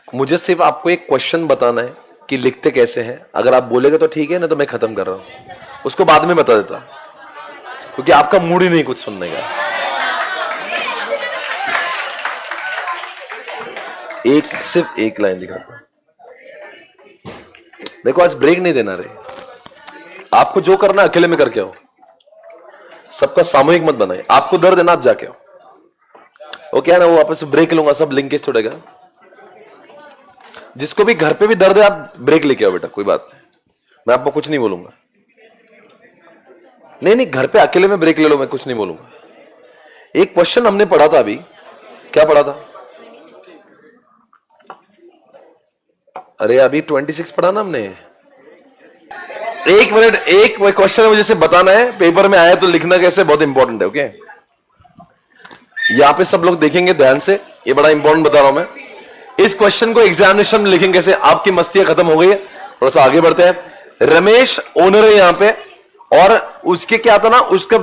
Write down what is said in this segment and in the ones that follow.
मुझे सिर्फ आपको एक क्वेश्चन बताना है कि लिखते कैसे हैं। अगर आप बोलेगे तो ठीक है, ना तो मैं खत्म कर रहा हूं, उसको बाद में बता देता, क्योंकि आपका मूड ही नहीं कुछ सुनने का। सिर्फ एक लाइन दिखाता हूं। देखो आज ब्रेक नहीं देना रे, आपको जो करना है अकेले में करके आओ, सबका सामूहिक मत बनाए। आपको दर्द है ना, आप जाके आओ, वो क्या है ना, वो वापस ब्रेक लूंगा, सब लिंकेज छोड़ेगा। जिसको भी घर पे भी दर्द है, आप ब्रेक लेके आओ बेटा, कोई बात नहीं, मैं आपको कुछ नहीं बोलूंगा। नहीं नहीं, घर पे अकेले में ब्रेक ले लो, मैं कुछ नहीं बोलूंगा। एक क्वेश्चन हमने पढ़ा था अभी, क्या पढ़ा था? अरे अभी 26 पढ़ा ना हमने। एक मिनट, एक क्वेश्चन है, मुझे से बताना है, पेपर में आया तो लिखना कैसे, बहुत इंपॉर्टेंट है। ओके, यहां पे सब लोग देखेंगे ध्यान से, ये बड़ा इंपॉर्टेंट बता रहा हूं मैं। इस क्वेश्चन को एग्जामिनेशन में लिखेंगे कैसे। आपकी मस्तियां खत्म हो गई है, थोड़ा सा आगे बढ़ते हैं। रमेश ओनर है यहां पे, और उसके क्या था ना, उसका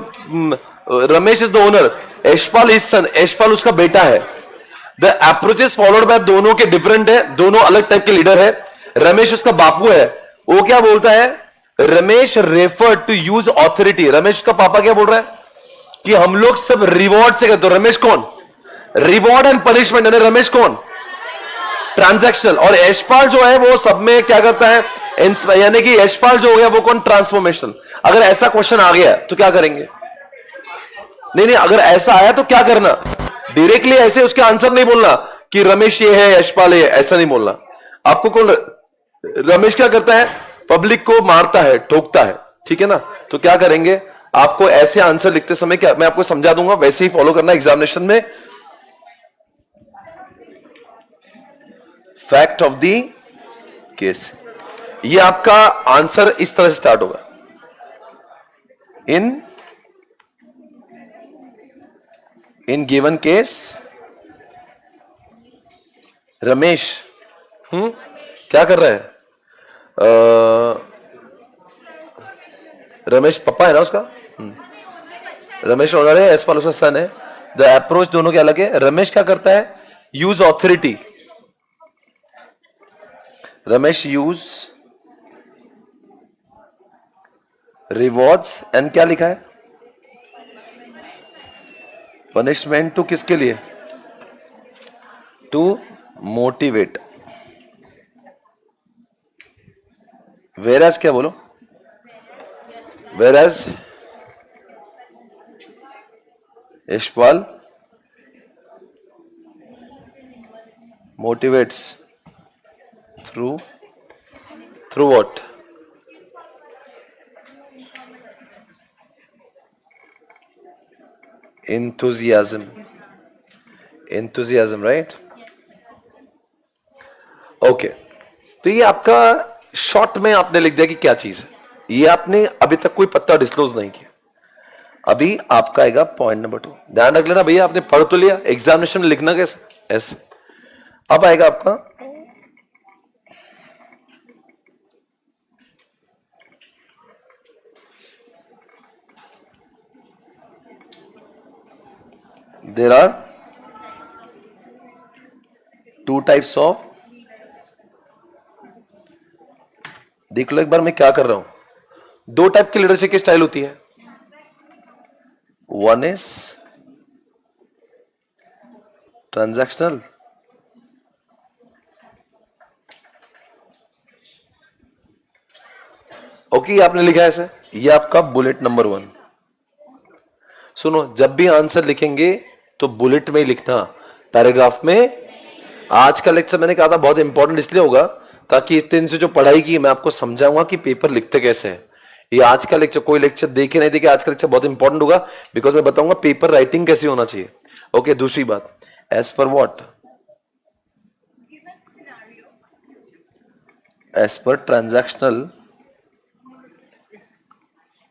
Ramesh is the owner, Yashpal is son, Yashpal उसका बेटा है। द अप्रोचेस फॉलोड बाय दोनों के डिफरेंट है, दोनों अलग टाइप के लीडर है। रमेश उसका बापू है, वो क्या बोलता है, Ramesh refer to use authority. Ramesh का पापा क्या बोल रहा है कि हम लोग सब रिवॉर्ड से करते। रमेश कौन? Reward and punishment. यानी रमेश कौन? ट्रांजैक्शनल। और यशपाल जो है वो सब में क्या करता है, यानी कि यशपाल जो हो गया वो कौन? ट्रांसफॉर्मेशन। अगर ऐसा क्वेश्चन आ गया तो क्या करेंगे? नहीं नहीं, अगर ऐसा आया तो क्या करना, डायरेक्टली ऐसे उसके आंसर नहीं बोलना कि रमेश ये है यशपाल ये, ऐसा नहीं बोलना आपको। कौन रमेश क्या करता है? पब्लिक को मारता है, ठोकता है, ठीक है ना। तो क्या करेंगे, आपको ऐसे आंसर लिखते समय, क्या मैं आपको समझा दूंगा, वैसे ही फॉलो करना एग्जामिनेशन में। फैक्ट ऑफ द केस, ये आपका आंसर इस तरह से स्टार्ट होगा। इन गिवन केस रमेश क्या कर रहा है? रमेश पप्पा है ना उसका, रमेश ओनर है, यशपाल उसका सन है। द अप्रोच दोनों के अलग है। रमेश क्या करता है? Use authority. Ramesh use rewards and क्या लिखा है? पनिशमेंट। टू किसके लिए? To motivate. वेराज क्या बोलो? वेराज Yashpal motivates through what? enthusiasm, right? Okay, तो ये आपका शॉर्ट में आपने लिख दिया कि क्या चीज है। ये आपने अभी तक कोई पत्ता डिस्क्लोज नहीं किया। अभी आपका आएगा पॉइंट नंबर 2। ध्यान रख लेना भैया, आपने पढ़ तो लिया, एग्जामिनेशन में लिखना कैसे, ऐसे। अब आएगा आपका there are two types of, देख लो एक बार मैं क्या कर रहा हूं। दो टाइप की लीडरशिप की स्टाइल होती है। वन इज ट्रांजैक्शनल, ओके, आपने लिखा है ऐसे, ये आपका बुलेट नंबर 1। सुनो, जब भी आंसर लिखेंगे तो बुलेट में ही लिखना, पैराग्राफ में। आज का लेक्चर मैंने कहा था बहुत इंपॉर्टेंट इसलिए होगा ताकि इतने दिन से जो पढ़ाई की मैं आपको समझाऊंगा कि पेपर लिखते कैसे हैं। ये आज का लेक्चर, कोई लेक्चर देखे नहीं देखे, आज का लेक्चर बहुत इंपॉर्टेंट होगा, बिकॉज मैं बताऊंगा पेपर राइटिंग कैसे होना चाहिए। ओके, दूसरी बात, as per what? As per transactional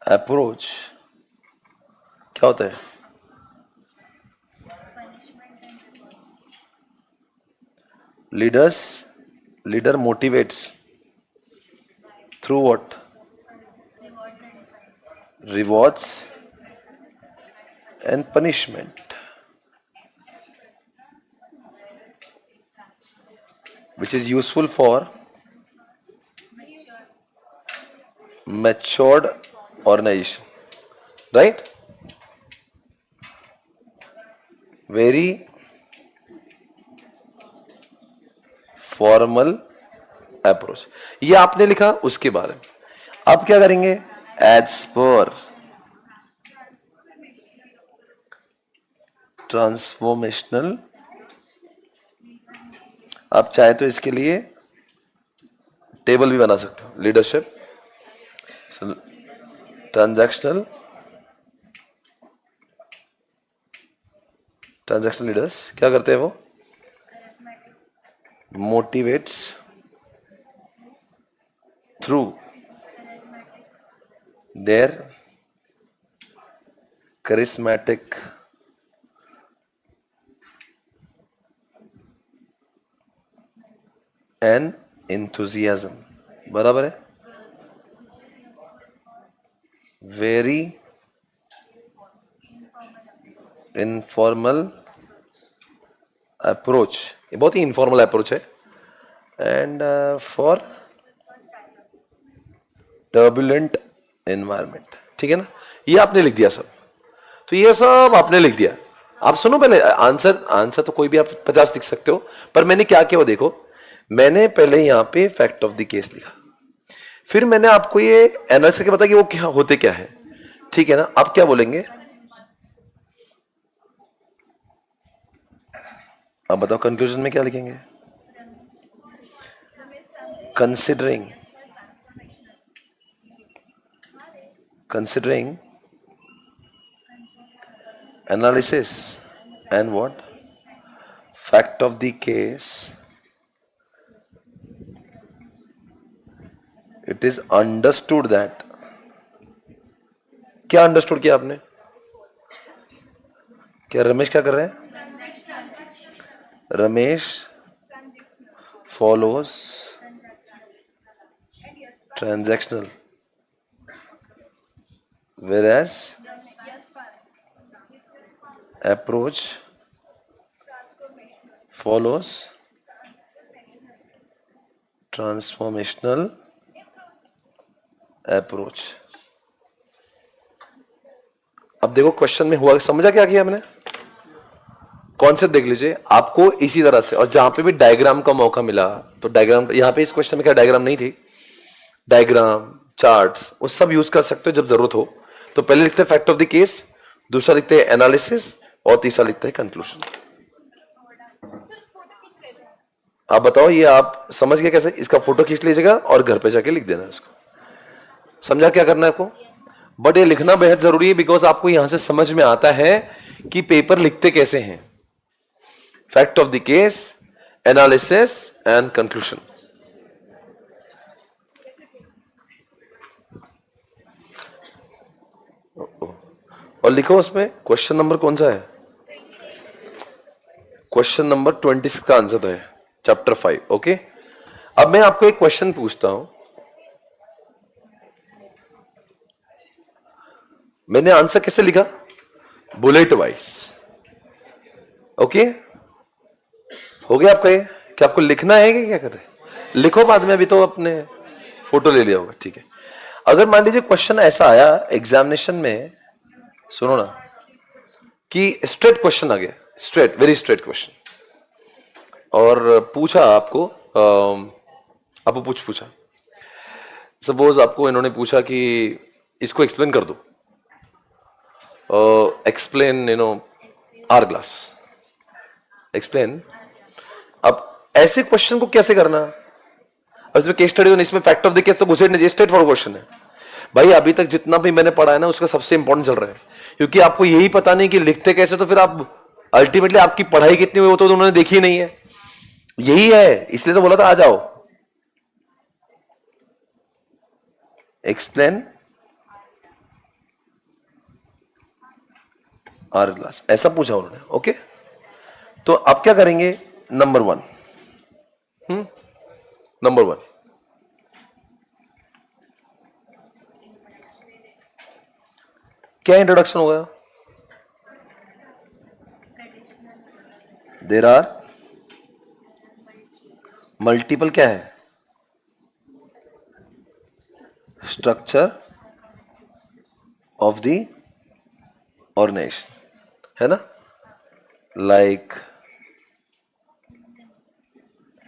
approach क्या होता है? Leader motivates through what? Rewards and punishment. which is useful for matured organization, right? Very formal approach, ये आपने लिखा उसके बारे में. अब क्या करेंगे? एज पर ट्रांसफॉर्मेशनल, आप चाहे तो इसके लिए टेबल भी बना सकते हो. लीडरशिप, ट्रांजैक्शनल लीडर्स क्या करते हैं? वो motivates through their charismatic and enthusiasm. बराबर है? वेरी इनफॉर्मल अप्रोच, ये बहुत ही इनफॉर्मल अप्रोच है. And for turbulent environment. ठीक है ना? ये आपने लिख दिया सब. तो ये सब आपने लिख दिया. आप सुनो पहले, आंसर तो कोई भी आप 50 लिख सकते हो, पर मैंने क्या किया वो देखो. मैंने पहले यहां पे फैक्ट ऑफ द केस लिखा, फिर मैंने आपको ये एनालिसिस करके बताया कि वो क्या होते क्या है. ठीक है ना? आप क्या बोलेंगे? आप बताओ कंक्लूजन में क्या लिखेंगे? Considering analysis and what? Fact of the case, it is understood that. क्या अंडरस्टूड किया आपने? क्या रमेश क्या कर रहे हैं? Ramesh follows transactional, whereas approach follows transformational approach. अब देखो क्वेश्चन में हुआ, समझा क्या किया हमने? कॉन्सेप्ट देख लीजिए आपको इसी तरह से. और जहां पे भी डायग्राम का मौका मिला तो डायग्राम, यहां पे इस क्वेश्चन में क्या डायग्राम नहीं थी, डायग्राम चार्ट्स वो सब यूज कर सकते हो जब जरूरत हो. तो पहले लिखते हैं फैक्ट ऑफ द केस, दूसरा लिखते हैं एनालिसिस, और तीसरा लिखते हैं कंक्लूजन. आप बताओ ये आप समझ गए कैसे? इसका फोटो खींच लीजिएगा और घर पे जाके लिख देना इसको. समझा क्या करना है आपको? बट ये लिखना बेहद जरूरी है, बिकॉज आपको यहां से समझ में आता है कि पेपर लिखते कैसे हैं. Fact of the case, analysis and conclusion. और लिखो उसमें क्वेश्चन नंबर कौन सा है? क्वेश्चन नंबर 26 का आंसर है चैप्टर 5. ओके, अब मैं आपको एक क्वेश्चन पूछता हूं. मैंने आंसर कैसे लिखा? Bullet wise. ओके, हो गया आपका? ये क्या आपको लिखना है कि क्या कर रहे हैं? लिखो बाद में, अभी तो अपने फोटो ले लिया होगा. ठीक है. अगर मान लीजिए क्वेश्चन ऐसा आया एग्जामिनेशन में, सुनो ना, कि स्ट्रेट क्वेश्चन आ गया, स्ट्रेट, वेरी स्ट्रेट क्वेश्चन, और पूछा आपको पूछा, सपोज आपको इन्होंने पूछा कि इसको एक्सप्लेन कर दो, एक्सप्लेन आर ग्लास, एक्सप्लेन. अब ऐसे क्वेश्चन को कैसे करना? अब इसमें केस स्टडी तो नहीं, इसमें फैक्ट ऑफ द केस तो घुसे नहीं, स्ट्रेट फॉरवर्ड क्वेश्चन है भाई. अभी तक जितना भी मैंने पढ़ा है ना, उसका सबसे इंपॉर्टेंट चल रहा है, क्योंकि आपको यही पता नहीं कि लिखते कैसे, तो फिर आप अल्टीमेटली आपकी पढ़ाई कितनी हुई वो तो उन्होंने देखी नहीं है. यही है, इसलिए तो बोला था आ जाओ. एक्सप्लेन आर ग्लास, ऐसा पूछा उन्होंने. ओके, तो आप क्या करेंगे? नंबर 1, नंबर 1, क्या इंट्रोडक्शन होगा? देयर आर मल्टीपल क्या है? स्ट्रक्चर ऑफ द ऑर्गेनाइजेशन, है ना? Like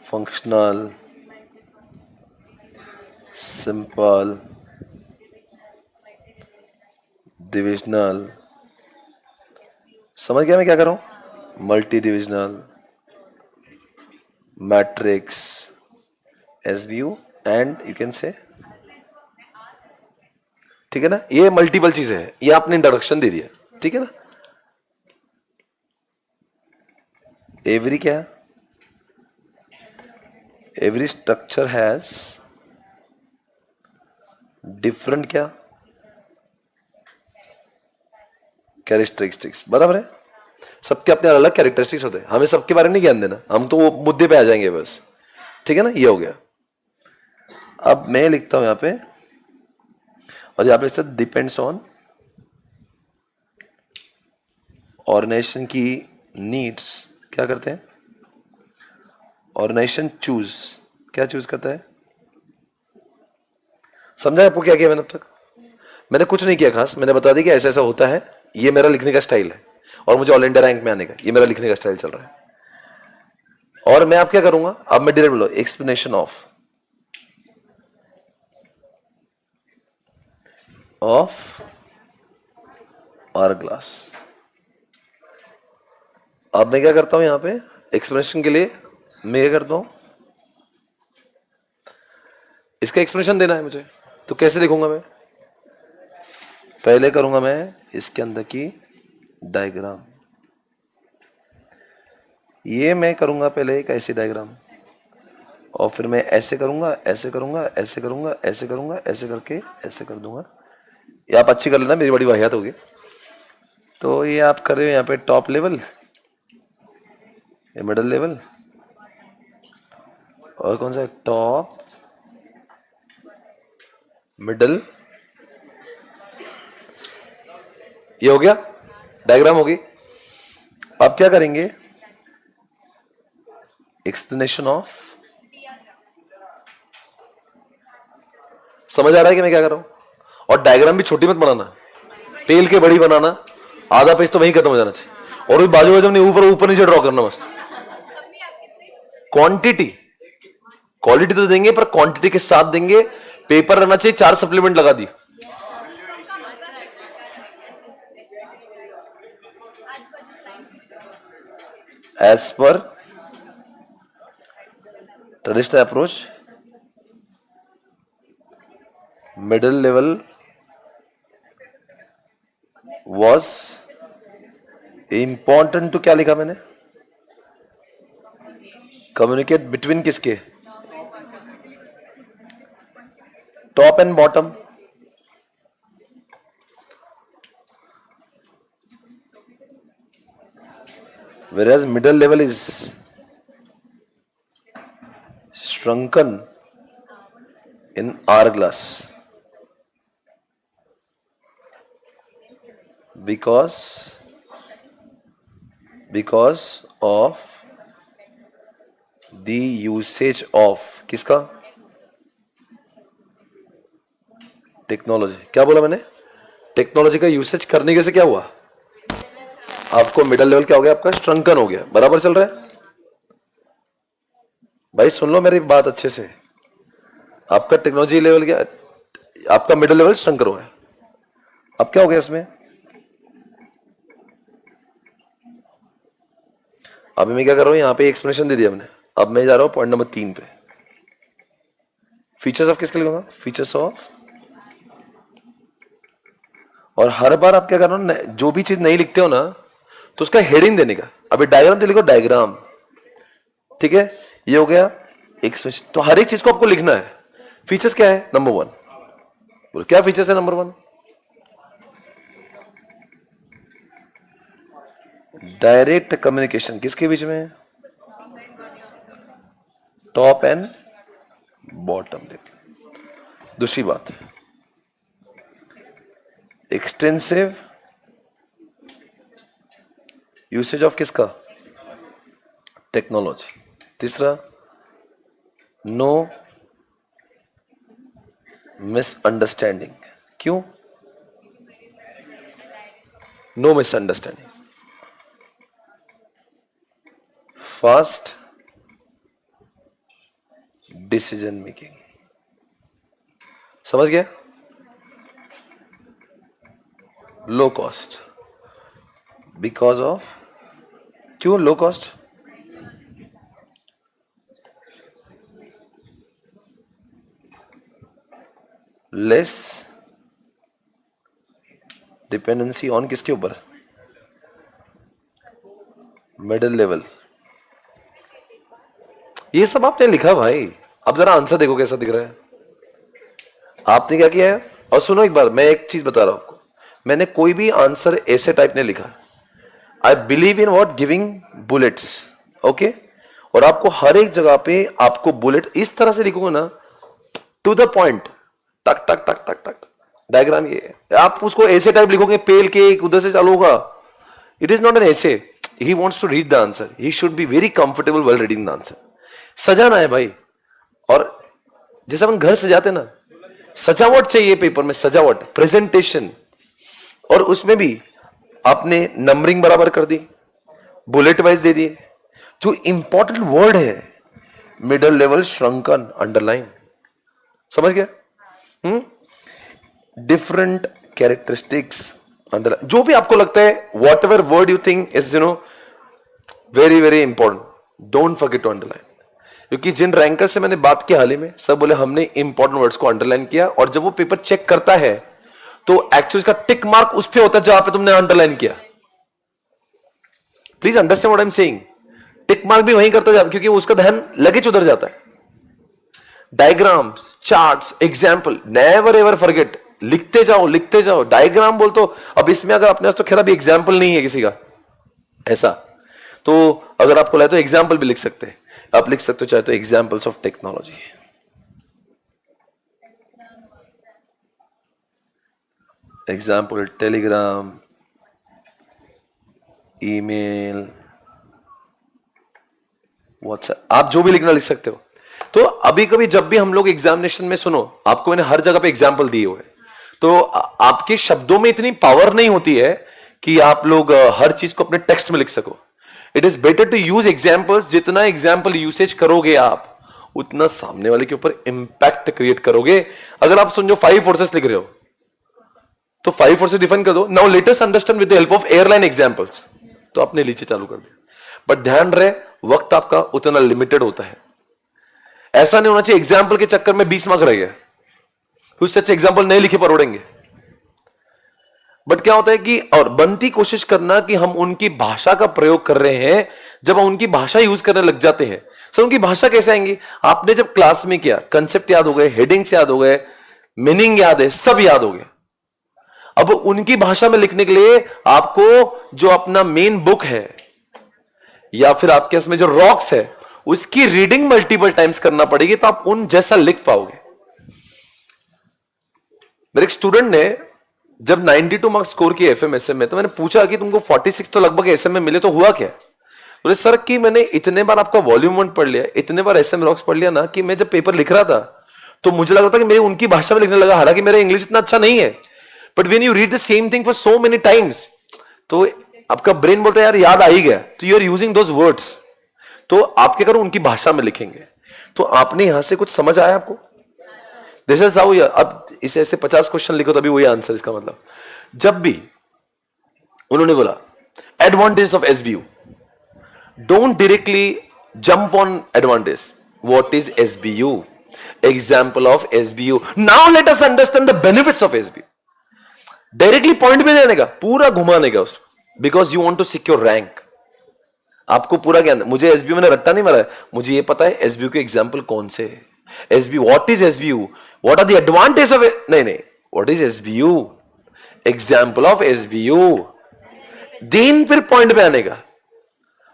functional, simple, divisional. समझ गया मैं क्या कर रहा हूं? Multi divisional, matrix, SBU and you can say, ठीक है ना? ये मल्टीपल चीजें हैं, ये आपने इंट्रोडक्शन दे दिया, ठीक है ना? एवरी क्या? एवरी स्ट्रक्चर हैज डिफरेंट क्या? कैरेक्टरिस्टिक्स, बराबर है? सबके अपने अलग कैरेक्टरिस्टिक्स होते हैं, हमें सबके बारे में नहीं ज्ञान देना, हम तो वो मुद्दे पे आ जाएंगे बस, ठीक है ना? ये हो गया। अब मैं लिखता हूं यहां पे, और यहां पे डिपेंड्स ऑन ऑर्गेनाइजेशन की नीड्स, क्या करते हैं? ऑर्गेनाइजेशन चूज, क्या चूज करता है? समझा आपको क्या किया मैंने अब तक? मैंने कुछ नहीं किया खास, मैंने बता दिया कि ऐसा ऐसा होता है, ये मेरा लिखने का स्टाइल है, और मुझे ऑल इंडिया रैंक में आने का, ये मेरा लिखने का स्टाइल चल रहा है। और मैं आप क्या करूंगा, अब मैं डायरेक्ट बोलो एक्सप्लेनेशन ऑफ आवर ग्लास। अब मैं क्या करता हूं यहां पे एक्सप्लेनेशन के लिए, मैं क्या करता हूं, इसका एक्सप्लेनेशन देना है मुझे, तो कैसे लिखूंगा मैं? पहले करूंगा मैं इसके अंदर की डायग्राम, ये मैं करूंगा पहले एक ऐसी डायग्राम, और फिर मैं ऐसे करूंगा, ऐसे करूंगा, ऐसे करूंगा, ऐसे करूंगा, ऐसे करके ऐसे कर दूंगा। ये आप अच्छी कर लेना, मेरी बड़ी वाहियात होगी। तो ये आप कर रहे हो यहाँ पे टॉप लेवल, ये मिडिल लेवल, और कौन सा? टॉप, मिडिल, ये हो गया, डायग्राम होगी। अब क्या करेंगे? एक्सप्लेनेशन ऑफ, समझ आ रहा है कि मैं क्या कर रहा हूं? और डायग्राम भी छोटी मत बनाना, पेल के बड़ी बनाना, आधा पेज तो वहीं खत्म हो जाना चाहिए, और भी बाजू बाजू नहीं, ऊपर ऊपर नीचे ड्रॉ करना मस्त। क्वांटिटी, क्वालिटी तो देंगे पर क्वांटिटी के साथ देंगे। पेपर रहना चाहिए 4 सप्लीमेंट लगा दी, as per traditional approach, middle level was important to, क्या लिखा मैंने? कम्युनिकेट बिटवीन किसके? Top and bottom. whereas middle level is shrunken in hourglass because of the usage of किसका? टेक्नोलॉजी। क्या बोला मैंने? टेक्नोलॉजी का यूसेज करने के से क्या हुआ? आपको मिडिल लेवल क्या हो गया? आपका श्रंकन हो गया। बराबर चल रहा है भाई? सुन लो मेरी बात अच्छे से। आपका टेक्नोलॉजी लेवल क्या? आपका मिडिल लेवल श्रंकन हुआ है। अब क्या हो गया इसमें? अभी मैं क्या कर रहा हूं, यहां पे एक्सप्लेनेशन दे दिया मैंने। अब मैं जा रहा हूं पॉइंट नंबर 3 पे। फीचर्स ऑफ किसके लिखूंगा? Features of. और हर बार आप क्या कर रहे हो, जो भी चीज नहीं लिखते हो ना, तो उसका हेडिंग देने का। अभी डायग्राम तो लिखो डायग्राम, ठीक है? ये हो गया एक्सप्रेशन। तो हर एक चीज को आपको लिखना है। फीचर्स क्या है? नंबर 1 बोलो, क्या फीचर्स है? नंबर 1 डायरेक्ट कम्युनिकेशन किसके बीच में? Top and bottom. दूसरी बात, एक्सटेंसिव यूसेज ऑफ किसका? टेक्नोलॉजी। तीसरा, नो मिसअंडरस्टैंडिंग. क्यों? No misunderstanding. Fast decision making. समझ गया? Low cost. बिकॉज ऑफ, क्यों low cost? Less dependency on किसके ऊपर? Middle level. ये सब आपने लिखा भाई. अब जरा आंसर देखो कैसा दिख रहा है. आपने क्या किया है? और सुनो एक बार, मैं एक चीज बता रहा हूं आपको. मैंने कोई भी आंसर ऐसे टाइप नहीं लिखा. I believe in what giving bullets. Okay. और आपको हर एक जगह पे आपको बुलेट इस तरह से लिखोगे ना, टू द पॉइंट, टक टक टक टक टक. डायग्राम ये है. आप उसको ऐसे टाइप लिखोगे, पेल के उधर से चालू होगा. It is not an essay. He wants to read the answer. He should be very comfortable while reading the answer. सजाना है भाई. और जैसे अपन घर सजाते ना, सजावट चाहिए पेपर में, सजावट, प्रेजेंटेशन. और उसमें भी आपने नंबरिंग बराबर कर दी, बुलेट वाइज दे दिए. जो इंपॉर्टेंट वर्ड है, मिडल लेवल, श्रंकन, अंडरलाइन. समझ गया? Different characteristics, underline. जो भी आपको लगता है, whatever word you think is very very important, don't forget to underline. क्योंकि जिन रैंकर से मैंने बात की हाल ही में, सब बोले हमने इंपॉर्टेंट वर्ड्स को अंडरलाइन किया. और जब वो पेपर चेक करता है तो एक्चुअली उसका टिक मार्क उस पे होता है जहां पे तुमने अंडरलाइन किया. Please understand what I am saying. Tick mark भी वहीं करता जाए, क्योंकि उसका ध्यान लगेज उधर जाता है. Diagrams, charts, example, never ever forget. लिखते जाओ लिखते जाओ. डायग्राम बोल तो अब इसमें अगर अपने पास तो खैर अभी एग्जाम्पल नहीं है किसी का ऐसा, तो अगर आपको लगे तो एग्जाम्पल भी लिख सकते हैं. आप लिख सकते हो चाहे तो examples of technology, example Telegram, email, WhatsApp. आप जो भी लिखना लिख सकते हो. तो अभी कभी जब भी हम लोग एग्जामिनेशन में, सुनो आपको मैंने हर जगह पे एग्जाम्पल दिए हुए, तो आपके शब्दों में इतनी पावर नहीं होती है कि आप लोग हर चीज को अपने टेक्स्ट में लिख सको. It is better to use examples. जितना एग्जाम्पल यूसेज करोगे आप, उतना सामने वाले के ऊपर इंपैक्ट क्रिएट करोगे. अगर आप समझो 5 फोर्सेस लिख रहे हो, तो 5 फोर्सेस डिफाइन कर दो. Now let us understand with the help of airline examples. तो आपने नीचे चालू कर दिया. बट ध्यान रहे, वक्त आपका उतना लिमिटेड होता है. ऐसा नहीं होना चाहिए एग्जाम्पल के चक्कर में 20 मार्क रह गया, उससे अच्छे एग्जाम्पल नहीं लिखे पर उड़ेंगे. बट क्या होता है कि, और बनती कोशिश करना कि हम उनकी भाषा का प्रयोग कर रहे हैं. जब हम उनकी भाषा यूज करने लग जाते हैं, सर उनकी भाषा कैसे आएंगी? आपने जब क्लास में किया, कंसेप्ट याद हो गए, हेडिंग्स याद हो गए, मीनिंग याद है, सब याद हो गया. अब उनकी भाषा में लिखने के लिए आपको जो अपना मेन बुक है या फिर आपके इसमें जो रॉक्स है, उसकी रीडिंग मल्टीपल टाइम्स करना पड़ेगी, तो आप उन जैसा लिख पाओगे. मेरे एक स्टूडेंट ने जब 92 मार्क्स स्कोर किए एफएमएसएम में, तो मैंने पूछा कि तुमको 46 तो लगभग एसएम में मिले, तो हुआ क्या? बोले सर कि मैंने इतने बार आपका वॉल्यूम 1 पढ़ लिया, इतने बार एसएम रॉक्स पढ़ लिया ना, कि मैं जब पेपर लिख रहा था तो मुझे लग रहा था कि मेरे उनकी भाषा में लिखने लगा. हालांकि मेरा इंग्लिश इतना अच्छा नहीं है, but when you read the same thing for so many times, तो आपका ब्रेन बोलता है यार याद आ ही गया, तो you are using those words. तो आप क्या करो, उनकी भाषा में लिखेंगे. तो आपने यहां से कुछ समझ आया आपको? This is how. अब इसे ऐसे 50 क्वेश्चन लिखो तभी वही आंसर. इसका मतलब जब भी उन्होंने बोला advantage of SBU, don't directly jump on advantage. What is SBU? Example of SBU. Now let us understand the benefits of SBU. Directly point में देने का, पूरा घुमाने का उसको, because you want to secure rank. आपको पूरा ज्ञान. मुझे एसबीयू मैंने रट्टा नहीं मारा है, मुझे ये पता है एसबीयू के एग्जाम्पल कौन से है. SBU, what is SBU, what are the advantage of, नहीं नहीं, what is SBU, example of SBU, then फिर पॉइंट पे आने का.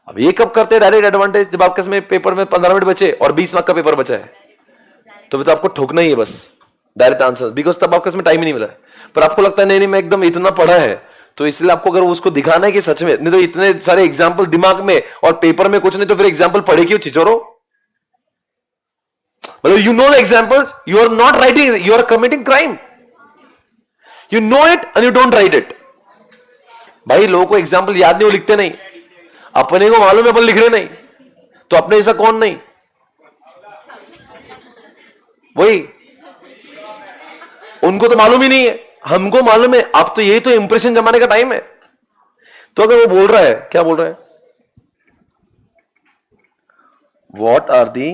अब ये कब करते हैं डायरेक्ट एडवांटेज? जब आपके इसमें पेपर में 15 मिनट बचे और 20 मार्क का पेपर बचा है, तो फिर तो आपको ठोकना ही है बस डायरेक्ट आंसर, बिकॉज तब आपके इसमें टाइम ही नहीं मिला है. पर आपको लगता है नहीं नहीं मैं एकदम इतना पढ़ा है, तो इसलिए आपको अगर उसको दिखाना है कि सच में, नहीं तो इतने सारे एग्जाम्पल दिमाग में और पेपर में कुछ नहीं, तो फिर एग्जाम्पल पढ़े क्यों छिचोरो? मतलब you know the examples, you are not writing, you are committing crime, you know it and you don't write it. भाई लोगों को एग्जाम्पल याद नहीं, वो लिखते नहीं, अपने को मालूम है अपन लिख रहे नहीं, तो अपने ऐसा कौन नहीं, वही उनको तो मालूम ही नहीं है, हमको मालूम है। अब तो यही तो इंप्रेशन जमाने का टाइम है। तो अगर वो बोल रहा है, क्या बोल रहा है, what are the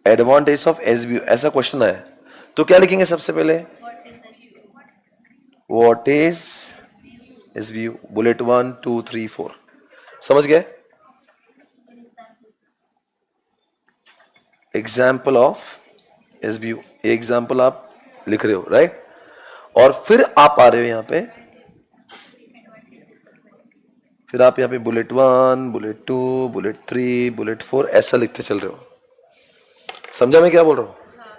advantage of SBU, ऐसा क्वेश्चन है, तो क्या लिखेंगे सबसे पहले, व्हाट इज एसबीयू, बुलेट 1 2 3 4, समझ गए, एग्जाम्पल ऑफ एसबीयू, एग्जाम्पल आप लिख रहे हो, राइट। और फिर आप आ रहे हो यहां पे, फिर आप यहां पे बुलेट 1 बुलेट 2 बुलेट 3 बुलेट 4 ऐसा लिखते चल रहे हो। समझा मैं क्या बोल रहा हूं?